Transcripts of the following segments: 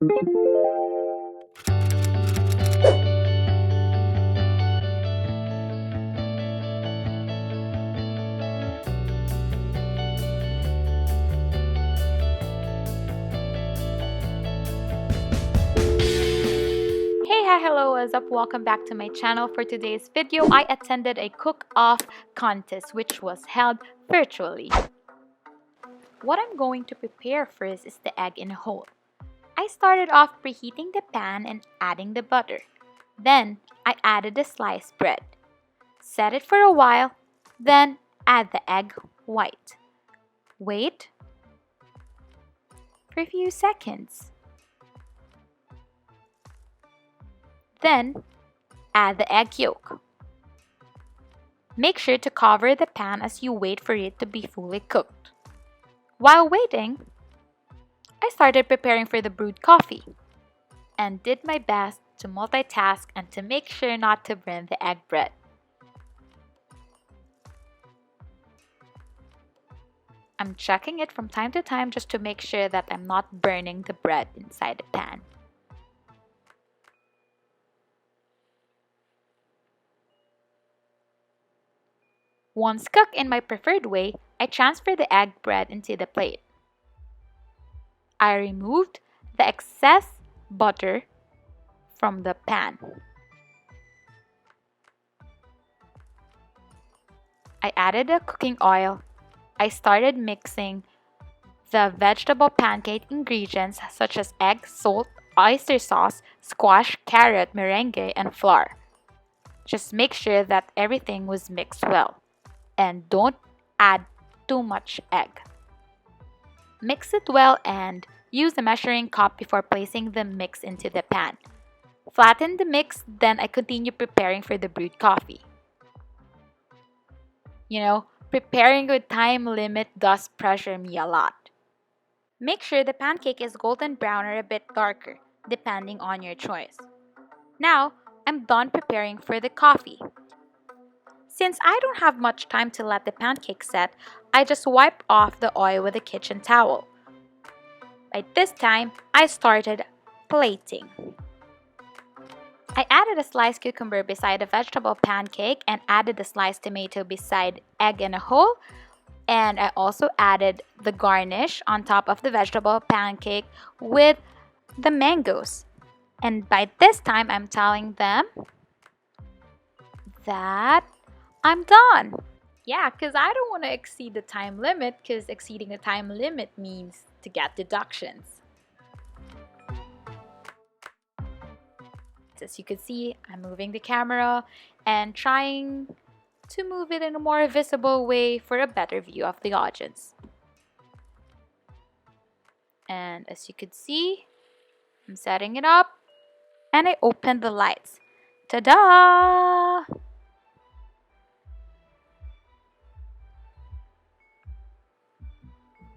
Hey, hi, hello, what's up? Welcome back to my channel. For today's video, I attended a cook-off contest which was held virtually. What I'm going to prepare first is the egg in a hole. I started off preheating the pan and adding the butter. Then, I added the sliced bread. Set it for a while, then add the egg white. Wait for a few seconds. Then, add the egg yolk. Make sure to cover the pan as you wait for it to be fully cooked. While waiting, I started preparing for the brewed coffee and did my best to multitask and to make sure not to burn the egg bread. I'm checking it from time to time just to make sure that I'm not burning the bread inside the pan. Once cooked in my preferred way, I transfer the egg bread into the plate. I removed the excess butter from the pan. I added the cooking oil. I started mixing the vegetable pancake ingredients such as egg, salt, oyster sauce, squash, carrot, merengue, and flour. Just make sure that everything was mixed well. And don't add too much egg. Mix it well and use a measuring cup before placing the mix into the pan. Flatten the mix, then I continue preparing for the brewed coffee. Preparing with time limit does pressure me a lot. Make sure the pancake is golden brown or a bit darker, depending on your choice. Now, I'm done preparing for the coffee. Since I don't have much time to let the pancake set, I just wipe off the oil with a kitchen towel. By this time, I started plating. I added a sliced cucumber beside the vegetable pancake and added the sliced tomato beside egg in a hole. And I also added the garnish on top of the vegetable pancake with the mangoes. And by this time, I'm telling them that I'm done. Yeah, because I don't want to exceed the time limit because exceeding the time limit means to get deductions. As you can see, I'm moving the camera and trying to move it in a more visible way for a better view of the audience. And as you can see, I'm setting it up and I opened the lights. Ta-da!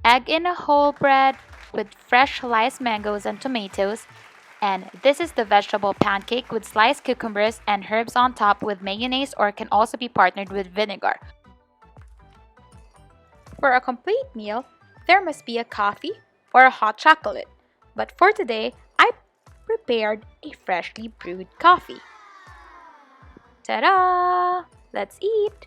Egg in a whole bread with fresh sliced mangoes and tomatoes. And this is the vegetable pancake with sliced cucumbers and herbs on top with mayonnaise or can also be partnered with vinegar. For a complete meal, there must be a coffee or a hot chocolate. But for today, I prepared a freshly brewed coffee. Ta-da! Let's eat!